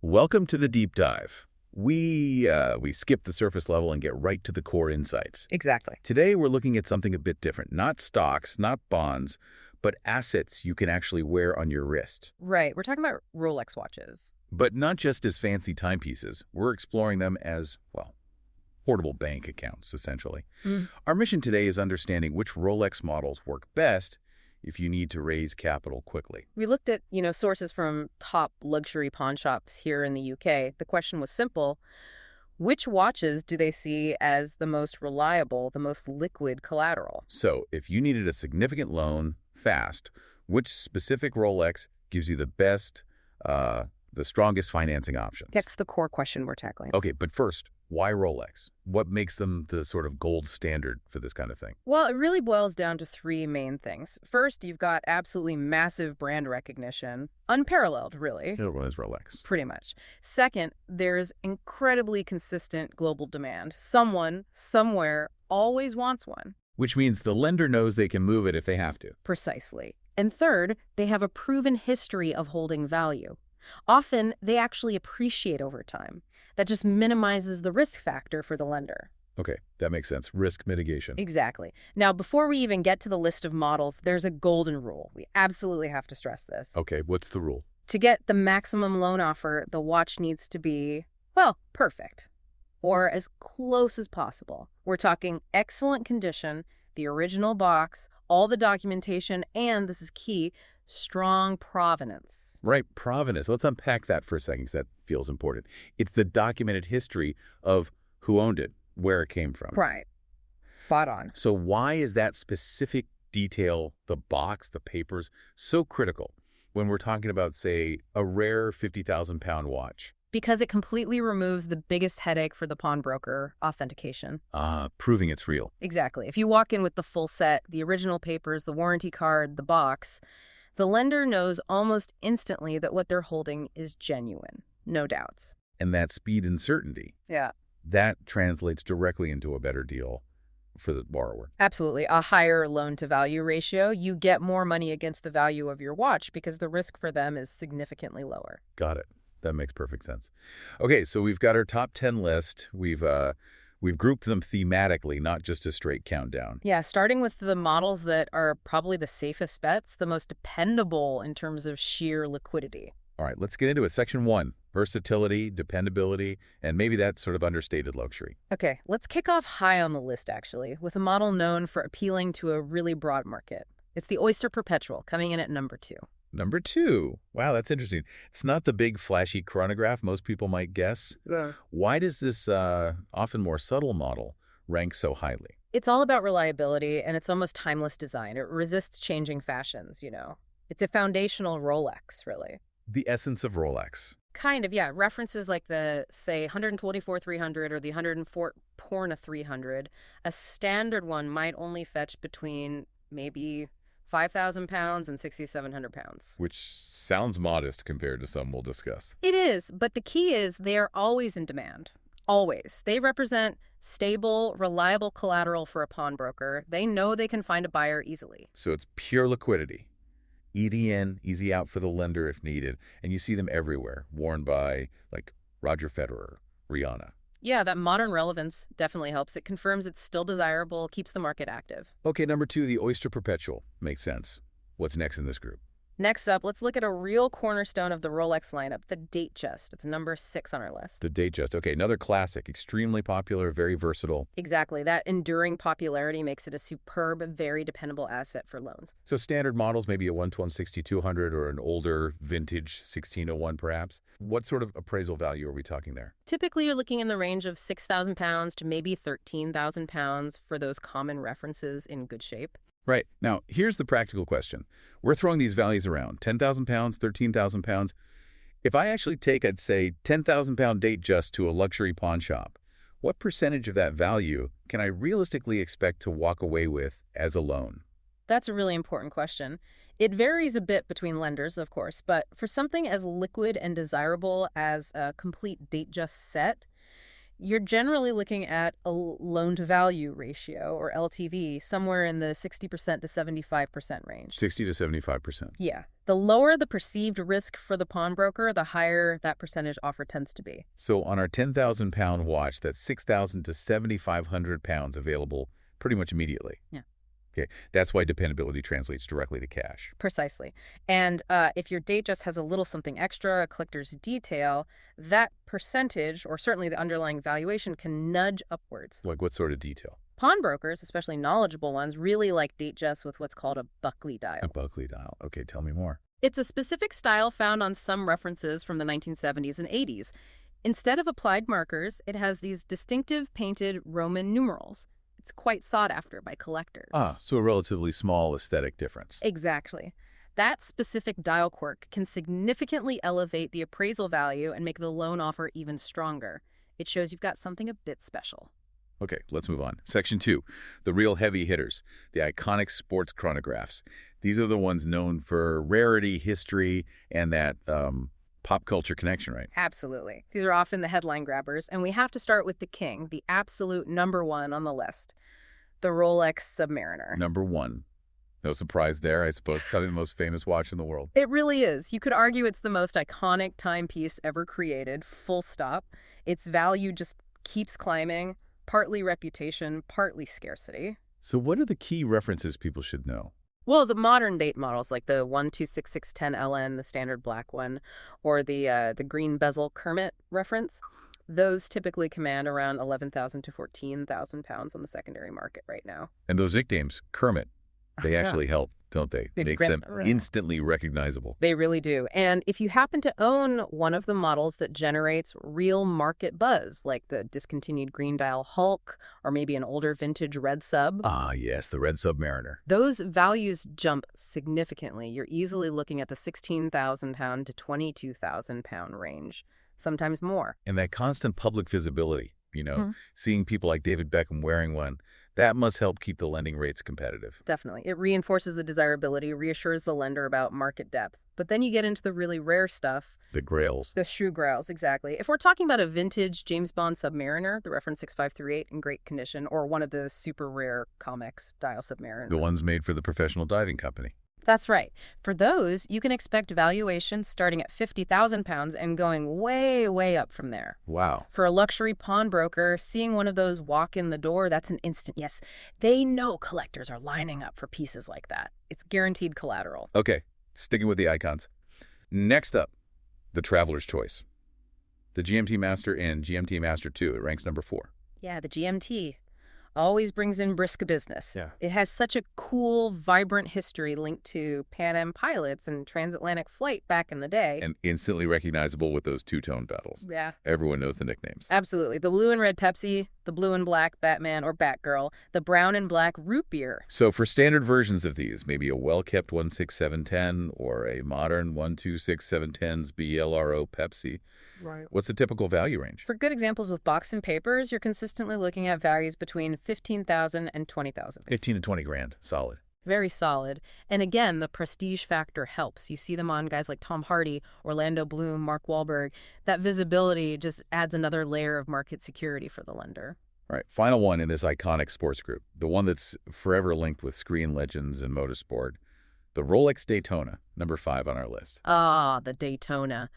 Welcome to the deep dive. We skip the surface level and get right to the core insights. Exactly. Today, we're looking at something a bit different. Not stocks, not bonds, but assets you can actually wear on your wrist. Right. We're talking about Rolex watches. But not just as fancy timepieces. We're exploring them as, well, portable bank accounts, essentially. Mm. Our mission today is understanding which Rolex models work best if you need to raise capital quickly. We looked at, sources from top luxury pawn shops here in the UK. The question was simple. Which watches do they see as the most reliable, the most liquid collateral? So, if you needed a significant loan fast, which specific Rolex gives you the strongest financing options? That's the core question we're tackling. Okay, but first, why Rolex? What makes them the sort of gold standard for this kind of thing? Well, it really boils down to three main things. First, you've got absolutely massive brand recognition, unparalleled, really. It was Rolex. Pretty much. Second, there's incredibly consistent global demand. Someone, somewhere, always wants one. Which means the lender knows they can move it if they have to. Precisely. And third, they have a proven history of holding value. Often, they actually appreciate over time. That just minimizes the risk factor for the lender. Okay, that makes sense. Risk mitigation. Exactly. Now, before we even get to the list of models, there's a golden rule. We absolutely have to stress this. Okay, what's the rule? To get the maximum loan offer, the watch needs to be, well, perfect. Or as close as possible. We're talking excellent condition, the original box, all the documentation, and, this is key, strong provenance. Right, provenance. Let's unpack that for a second because that feels important. It's the documented history of who owned it, where it came from. Right. Spot on. So why is that specific detail, the box, the papers, so critical when we're talking about, say, a rare 50,000-pound watch? Because it completely removes the biggest headache for the pawnbroker, authentication. Proving it's real. Exactly. If you walk in with the full set, the original papers, the warranty card, the box, the lender knows almost instantly that what they're holding is genuine. No doubts. And that speed and certainty, Yeah. that translates directly into a better deal for the borrower. Absolutely. A higher loan-to-value ratio, you get more money against the value of your watch because the risk for them is significantly lower. Got it. That makes perfect sense. Okay, so we've got our top 10 list. We've grouped them thematically, not just a straight countdown. Yeah, starting with the models that are probably the safest bets, the most dependable in terms of sheer liquidity. All right, let's get into it. Section 1, versatility, dependability, and maybe that sort of understated luxury. Okay, let's kick off high on the list, actually, with a model known for appealing to a really broad market. It's the Oyster Perpetual, coming in at number 2. Number 2. Wow, that's interesting. It's not the big flashy chronograph most people might guess. Yeah. Why does this often more subtle model rank so highly? It's all about reliability, and it's almost timeless design. It resists changing fashions, It's a foundational Rolex, really. The essence of Rolex. Kind of, yeah. References like the, say, 124-300 or the 104 Porna 300, a standard one might only fetch between maybe 5,000 pounds and 6,700 pounds. Which sounds modest compared to some we'll discuss. It is, but the key is they are always in demand. Always. They represent stable, reliable collateral for a pawnbroker. They know they can find a buyer easily. So it's pure liquidity. Easy in, easy out for the lender if needed. And you see them everywhere, worn by, like, Roger Federer, Rihanna. Yeah, that modern relevance definitely helps. It confirms it's still desirable, keeps the market active. Okay, number 2, the Oyster Perpetual. Makes sense. What's next in this group? Next up, let's look at a real cornerstone of the Rolex lineup, the Datejust. It's number 6 on our list. The Datejust. Okay, another classic. Extremely popular, very versatile. Exactly. That enduring popularity makes it a superb, very dependable asset for loans. So standard models, maybe a 112-6200 or an older vintage 1601 perhaps. What sort of appraisal value are we talking there? Typically, you're looking in the range of 6,000 pounds to maybe 13,000 pounds for those common references in good shape. Right. Now, here's the practical question. We're throwing these values around, 10,000 pounds, 13,000 pounds. If I actually take, I'd say, 10,000-pound Datejust to a luxury pawn shop, what percentage of that value can I realistically expect to walk away with as a loan? That's a really important question. It varies a bit between lenders, of course, but for something as liquid and desirable as a complete Datejust set, you're generally looking at a loan-to-value ratio, or LTV, somewhere in the 60% to 75% range. 60 to 75%. Yeah. The lower the perceived risk for the pawnbroker, the higher that percentage offer tends to be. So on our 10,000-pound watch, that's 6,000 to 7,500 pounds available pretty much immediately. Yeah. Okay, that's why dependability translates directly to cash. Precisely. And if your date just has a little something extra, a collector's detail, that percentage, or certainly the underlying valuation, can nudge upwards. Like what sort of detail? Pawnbrokers, especially knowledgeable ones, really like date just with what's called a Buckley dial. A Buckley dial. Okay, tell me more. It's a specific style found on some references from the 1970s and 80s. Instead of applied markers, it has these distinctive painted Roman numerals. It's quite sought after by collectors. So a relatively small aesthetic difference. Exactly. That specific dial quirk can significantly elevate the appraisal value and make the loan offer even stronger. It shows you've got something a bit special. Okay, let's move on. Section 2, the real heavy hitters, the iconic sports chronographs. These are the ones known for rarity, history, and that pop culture connection, right? Absolutely. These are often the headline grabbers, and we have to start with the king, the absolute #1 on the list, the Rolex Submariner. Number 1. No surprise there, I suppose. Probably the most famous watch in the world. It really is. You could argue it's the most iconic timepiece ever created, full stop. Its value just keeps climbing, partly reputation, partly scarcity. So what are the key references people should know? Well, the modern date models like the 126610LN, the standard black one, or the green bezel Kermit reference, those typically command around 11,000 to 14,000 pounds on the secondary market right now. And those nicknames, Kermit, they actually help, don't they? Big Makes them instantly recognizable. They really do. And if you happen to own one of the models that generates real market buzz, like the discontinued green dial Hulk, or maybe an older vintage red sub. Ah, yes, the red Submariner. Those values jump significantly. You're easily looking at the 16,000 pound to 22,000 pound range, sometimes more. And that constant public visibility, seeing people like David Beckham wearing one, that must help keep the lending rates competitive. Definitely. It reinforces the desirability, reassures the lender about market depth. But then you get into the really rare stuff. The grails. The shoe grails, exactly. If we're talking about a vintage James Bond Submariner, the reference 6538 in great condition, or one of the super rare comics dial Submariner. The ones made for the professional diving company. That's right. For those, you can expect valuations starting at 50,000 pounds and going way, way up from there. Wow. For a luxury pawnbroker, seeing one of those walk in the door, that's an instant yes. They know collectors are lining up for pieces like that. It's guaranteed collateral. Okay, sticking with the icons. Next up, the traveler's choice. The GMT Master and GMT Master 2. It ranks number 4. Yeah, the GMT always brings in brisk business. Yeah. It has such a cool, vibrant history linked to Pan Am pilots and transatlantic flight back in the day. And instantly recognizable with those two-tone pedals. Yeah. Everyone knows the nicknames. Absolutely. The blue and red Pepsi, the blue and black Batman or Batgirl, the brown and black root beer. So for standard versions of these, maybe a well-kept 16710 or a modern 126710's BLRO Pepsi, Right. what's the typical value range? For good examples with box and papers, you're consistently looking at values between 15,000 and 20,000. 15 to 20 grand, solid. Very solid. And again, the prestige factor helps. You see them on guys like Tom Hardy, Orlando Bloom, Mark Wahlberg. That visibility just adds another layer of market security for the lender. All right, final one in this iconic sports group, the one that's forever linked with screen legends and motorsport, the Rolex Daytona, number 5 on our list. Ah, the Daytona.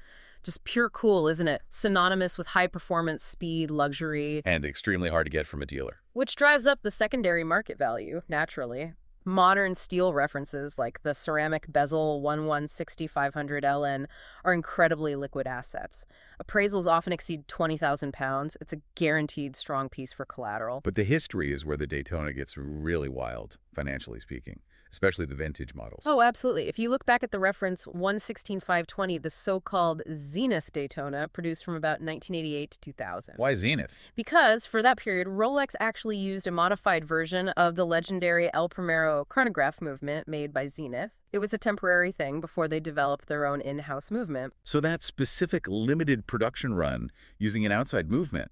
Just pure cool, isn't it? Synonymous with high performance, speed, luxury. And extremely hard to get from a dealer. Which drives up the secondary market value, naturally. Modern steel references like the ceramic bezel 116500LN are incredibly liquid assets. Appraisals often exceed 20,000 pounds. It's a guaranteed strong piece for collateral. But the history is where the Daytona gets really wild, financially speaking, especially the vintage models. Oh, absolutely. If you look back at the reference 116520, the so-called Zenith Daytona, produced from about 1988 to 2000. Why Zenith? Because for that period, Rolex actually used a modified version of the legendary El Primero chronograph movement made by Zenith. It was a temporary thing before they developed their own in-house movement. So that specific limited production run using an outside movement,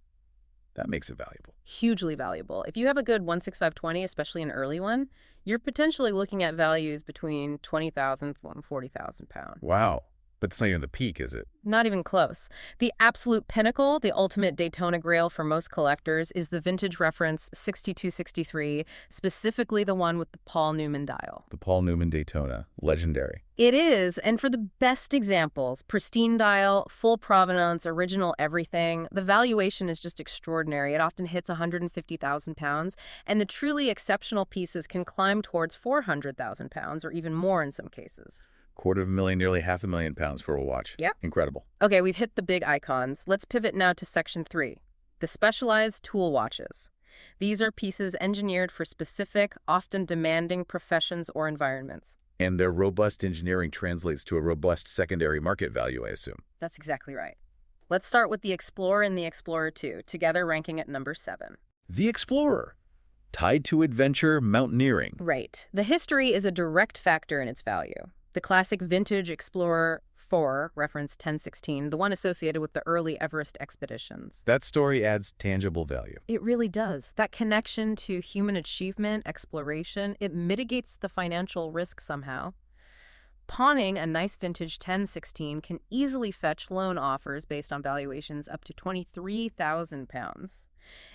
that makes it valuable. Hugely valuable. If you have a good 16520, especially an early one, you're potentially looking at values between 20,000 and 40,000 pounds. Wow. But it's not even the peak, is it? Not even close. The absolute pinnacle, the ultimate Daytona Grail for most collectors, is the vintage reference 6263, specifically the one with the Paul Newman dial. The Paul Newman Daytona. Legendary. It is, and for the best examples, pristine dial, full provenance, original everything, the valuation is just extraordinary. It often hits 150,000 pounds, and the truly exceptional pieces can climb towards 400,000 pounds or even more in some cases. $250,000, nearly £500,000 for a watch. Yep. Incredible. Okay, we've hit the big icons. Let's pivot now to section 3, the specialized tool watches. These are pieces engineered for specific, often demanding professions or environments. And their robust engineering translates to a robust secondary market value, I assume. That's exactly right. Let's start with the Explorer and the Explorer 2, together ranking at number 7. The Explorer. Tied to adventure, mountaineering. Right. The history is a direct factor in its value. The classic vintage Explorer 4, reference 1016, the one associated with the early Everest expeditions. That story adds tangible value. It really does. That connection to human achievement, exploration, it mitigates the financial risk somehow. Pawning a nice vintage 1016 can easily fetch loan offers based on valuations up to £23,000.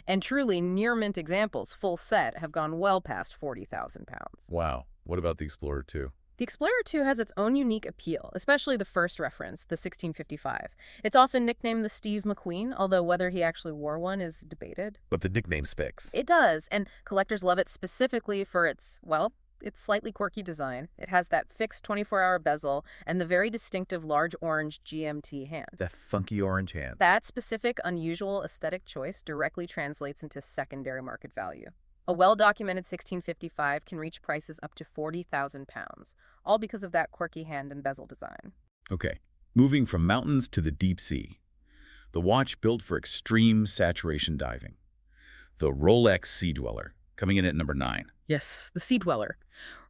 And truly near-mint examples, full set, have gone well past £40,000. Wow. What about the Explorer 2? The Explorer 2 has its own unique appeal, especially the first reference, the 1655. It's often nicknamed the Steve McQueen, although whether he actually wore one is debated. But the nickname speaks. It does, and collectors love it specifically for its, well, its slightly quirky design. It has that fixed 24-hour bezel and the very distinctive large orange GMT hand. That funky orange hand. That specific, unusual aesthetic choice directly translates into secondary market value. A well-documented 1655 can reach prices up to £40,000, all because of that quirky hand and bezel design. Okay, moving from mountains to the deep sea. The watch built for extreme saturation diving. The Rolex Sea Dweller, coming in at number 9. Yes, the Sea Dweller.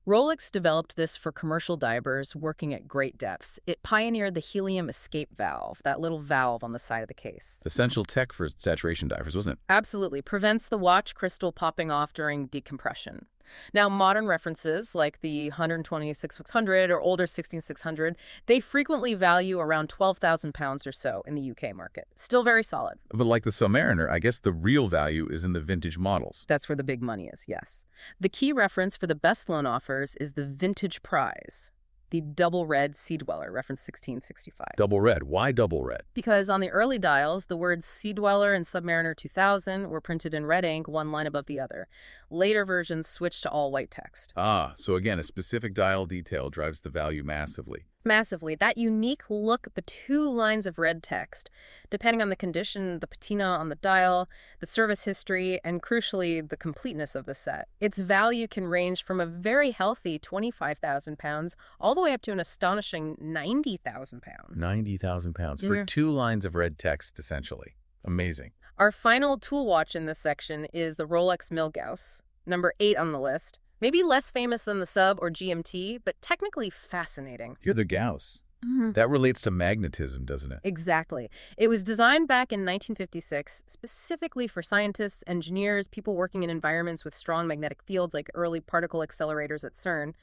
Rolex developed this for commercial divers working at great depths. It pioneered the helium escape valve, that little valve on the side of the case. Essential tech for saturation divers, wasn't it? Absolutely. Prevents the watch crystal popping off during decompression. Now, modern references like the 120-6600 or older 16600, they frequently value around £12,000 or so in the UK market. Still very solid. But like the Submariner, I guess the real value is in the vintage models. That's where the big money is, yes. The key reference for the best loan offers is the Vintage Prize, the double red Sea Dweller, reference 1665. Double red. Why double red? Because on the early dials, the words Sea Dweller and Submariner 2000 were printed in red ink, one line above the other. Later versions switched to all white text. Ah, so again, a specific dial detail drives the value massively. Massively. That unique look, the two lines of red text, depending on the condition, the patina on the dial, the service history, and crucially, the completeness of the set. Its value can range from a very healthy £25,000 all the way up to an astonishing £90,000. £90,000 for 2 lines of red text, essentially. Amazing. Our final tool watch in this section is the Rolex Milgauss, number 8 on the list. Maybe less famous than the Sub or GMT, but technically fascinating. You're the Gauss. That relates to magnetism, doesn't it? Exactly. It was designed back in 1956 specifically for scientists, engineers, people working in environments with strong magnetic fields like early particle accelerators at CERN.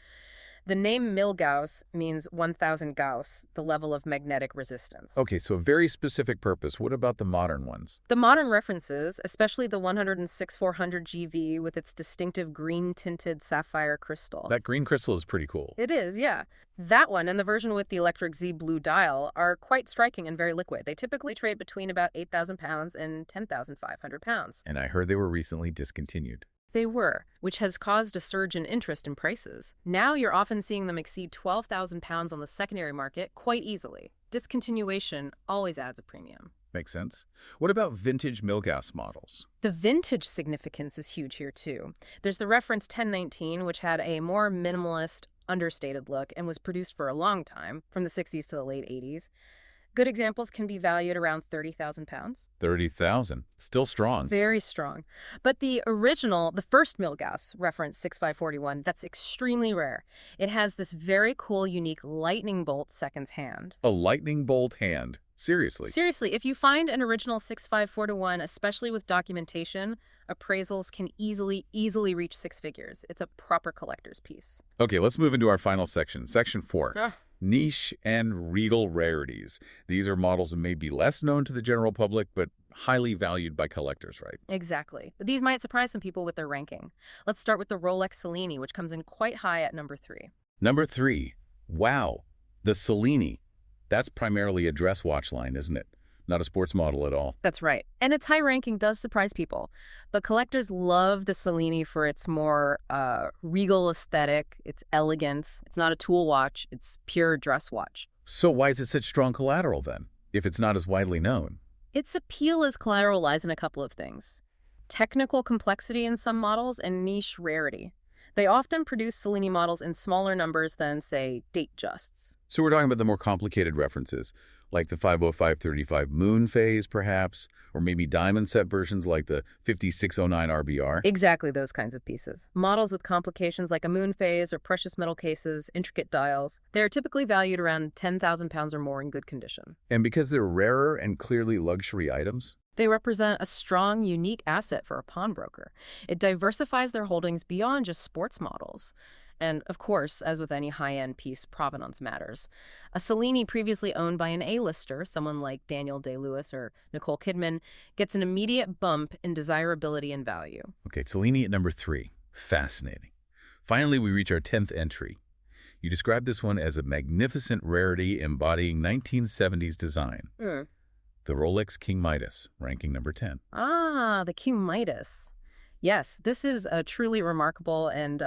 The name Milgauss means 1000 Gauss, the level of magnetic resistance. Okay, so a very specific purpose. What about the modern ones? The modern references, especially the 106-400 GV with its distinctive green-tinted sapphire crystal. That green crystal is pretty cool. It is, yeah. That one and the version with the electric Z blue dial are quite striking and very liquid. They typically trade between about £8,000 and £10,500. And I heard they were recently discontinued. They were, which has caused a surge in interest in prices. Now you're often seeing them exceed £12,000 on the secondary market quite easily. Discontinuation always adds a premium. Makes sense. What about vintage Milgauss models? The vintage significance is huge here too. There's the reference 1019, which had a more minimalist, understated look and was produced for a long time, from the 60s to the late 80s. Good examples can be valued around £30,000. $30,000. Still strong. Very strong. But the original, the first Milgauss, reference 6541, that's extremely rare. It has this very cool, unique lightning bolt seconds hand. A lightning bolt hand. Seriously. Seriously, if you find an original 6541, especially with documentation, appraisals can easily reach 6 figures. It's a proper collector's piece. Okay, let's move into our final section. Section 4. Niche and regal rarities. These are models that may be less known to the general public, but highly valued by collectors, right? Exactly. But these might surprise some people with their ranking. Let's start with the Rolex Cellini, which comes in quite high at number 3. Number 3. Wow. The Cellini. That's primarily a dress watch line, isn't it? Not a sports model at all. That's right. And its high ranking does surprise people. But collectors love the Cellini for its more regal aesthetic, its elegance. It's not a tool watch, it's pure dress watch. So why is it such strong collateral then, if it's not as widely known? Its appeal as collateral lies in a couple of things. Technical complexity in some models and niche rarity. They often produce Cellini models in smaller numbers than, say, date justs. So we're talking about the more complicated references, like the 50535 moon phase, perhaps, or maybe diamond set versions like the 5609 RBR. Exactly those kinds of pieces. Models with complications like a moon phase or precious metal cases, intricate dials, they are typically valued around 10,000 pounds or more in good condition. And because they're rarer and clearly luxury items, They represent a strong, unique asset for a pawnbroker. It diversifies their holdings beyond just sports models. And, of course, as with any high-end piece, provenance matters. A Cellini previously owned by an A-lister, someone like Daniel Day-Lewis or Nicole Kidman, gets an immediate bump in desirability and value. okay, Cellini at number 3. Fascinating. Finally, we reach our 10th entry. You describe this one as a magnificent rarity embodying 1970s design. The Rolex King Midas, ranking number 10. Ah, the King Midas. Yes, this is a truly remarkable and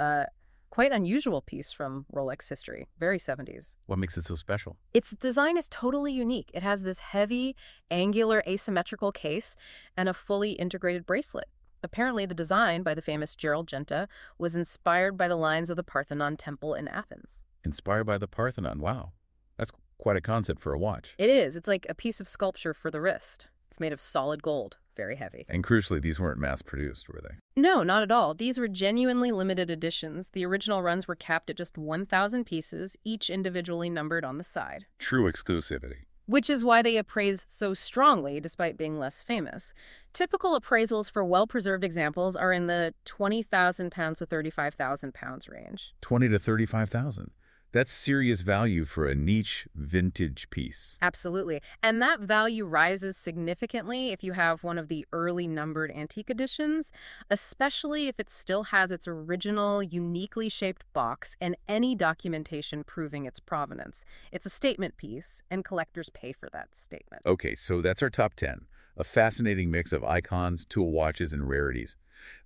quite unusual piece from Rolex history. Very 70s. What makes it so special? Its design is totally unique. It has this heavy, angular, asymmetrical case and a fully integrated bracelet. Apparently, the design by the famous Gerald Genta was inspired by the lines of the Parthenon Temple in Athens. Inspired by the Parthenon. Wow. That's quite a concept for a watch. It is. It's like a piece of sculpture for the wrist. It's made of solid gold. Very heavy. And crucially, these weren't mass-produced, were they? No, not at all. These were genuinely limited editions. The original runs were capped at just 1,000 pieces, each individually numbered on the side. True exclusivity. Which is why they appraise so strongly, despite being less famous. Typical appraisals for well-preserved examples are in the 20,000 pounds to 35,000 pounds range. 20 to 35,000. That's serious value for a niche vintage piece. Absolutely. And that value rises significantly if you have one of the early numbered antique editions, especially if it still has its original, uniquely shaped box and any documentation proving its provenance. It's a statement piece, and collectors pay for that statement. Okay, so that's our top 10. A fascinating mix of icons, tool watches, and rarities.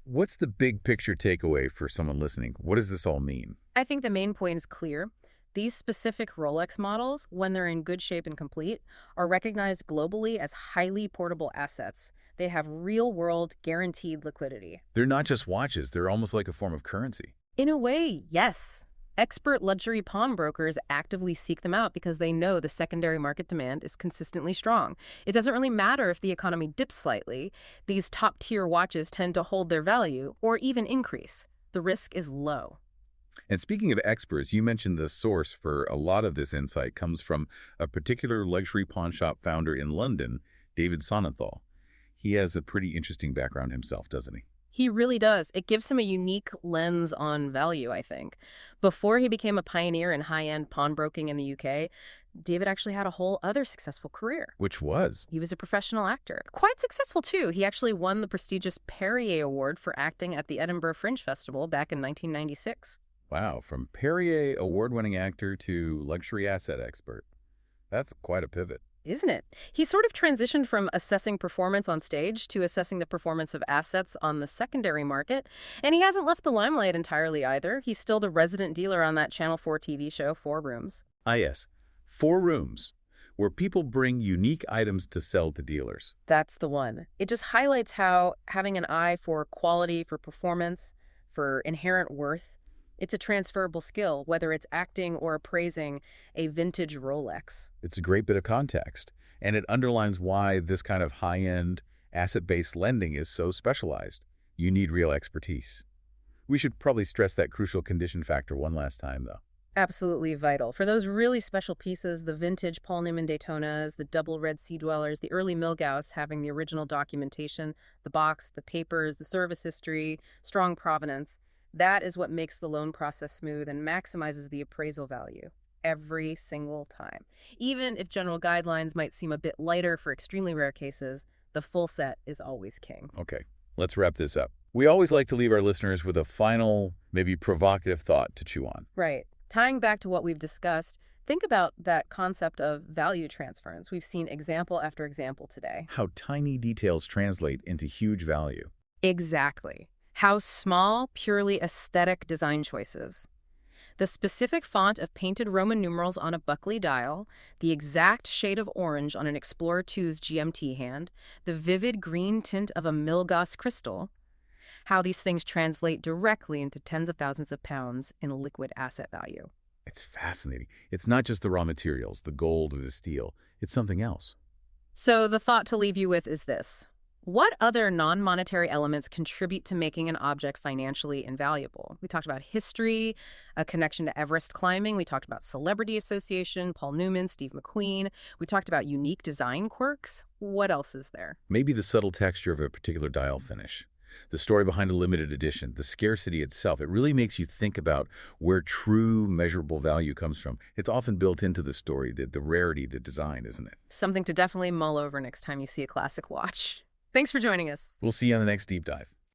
What's the big picture takeaway for someone listening? What does this all mean? I think the main point is clear. These specific Rolex models, when they're in good shape and complete, are recognized globally as highly portable assets. They have real-world, guaranteed liquidity. They're not just watches, they're almost like a form of currency. In a way, yes. Expert luxury pawnbrokers actively seek them out because they know the secondary market demand is consistently strong. It doesn't really matter if the economy dips slightly. These top-tier watches tend to hold their value or even increase. The risk is low. And speaking of experts, you mentioned the source for a lot of this insight comes from a particular luxury pawn shop founder in London, David Sonnenthal. He has a pretty interesting background himself, doesn't he? He really does. It gives him a unique lens on value, I think. Before he became a pioneer in high-end pawnbroking in the UK, David actually had a whole other successful career. Which was? He was a professional actor. Quite successful, too. He actually won the prestigious Perrier Award for acting at the Edinburgh Fringe Festival back in 1996. Wow, from Perrier award-winning actor to luxury asset expert. That's quite a pivot. Isn't it? He sort of transitioned from assessing performance on stage to assessing the performance of assets on the secondary market. And he hasn't left the limelight entirely either. He's still the resident dealer on that Channel 4 TV show, 4 Rooms. Ah, yes. 4 Rooms, where people bring unique items to sell to dealers. That's the one. It just highlights how having an eye for quality, for performance, for inherent worth, it's a transferable skill, whether it's acting or appraising a vintage Rolex. It's a great bit of context, and it underlines why this kind of high-end, asset-based lending is so specialized. You need real expertise. We should probably stress that crucial condition factor one last time, though. Absolutely vital. For those really special pieces, the vintage Paul Newman Daytonas, the double red Sea Dwellers, the early Milgauss having the original documentation, the box, the papers, the service history, strong provenance, that is what makes the loan process smooth and maximizes the appraisal value. every single time. Even if general guidelines might seem a bit lighter for extremely rare cases, the full set is always king. Okay, let's wrap this up. We always like to leave our listeners with a final, maybe provocative thought to chew on. Right. Tying back to what we've discussed, think about that concept of value transference. We've seen example after example today. How tiny details translate into huge value. Exactly. How small, purely aesthetic design choices. The specific font of painted Roman numerals on a Buckley dial, the exact shade of orange on an Explorer 2's GMT hand, the vivid green tint of a Milgauss crystal, how these things translate directly into tens of thousands of pounds in liquid asset value. It's fascinating. It's not just the raw materials, the gold or the steel. It's something else. So the thought to leave you with is this. What other non-monetary elements contribute to making an object financially invaluable? We talked about history, a connection to Everest climbing. We talked about celebrity association, Paul Newman, Steve McQueen. We talked about unique design quirks. What else is there? Maybe the subtle texture of a particular dial finish. The story behind a limited edition, the scarcity itself, it really makes you think about where true measurable value comes from. It's often built into the story, the rarity, the design, isn't it? Something to definitely mull over next time you see a classic watch. Thanks for joining us. We'll see you on the next Deep Dive.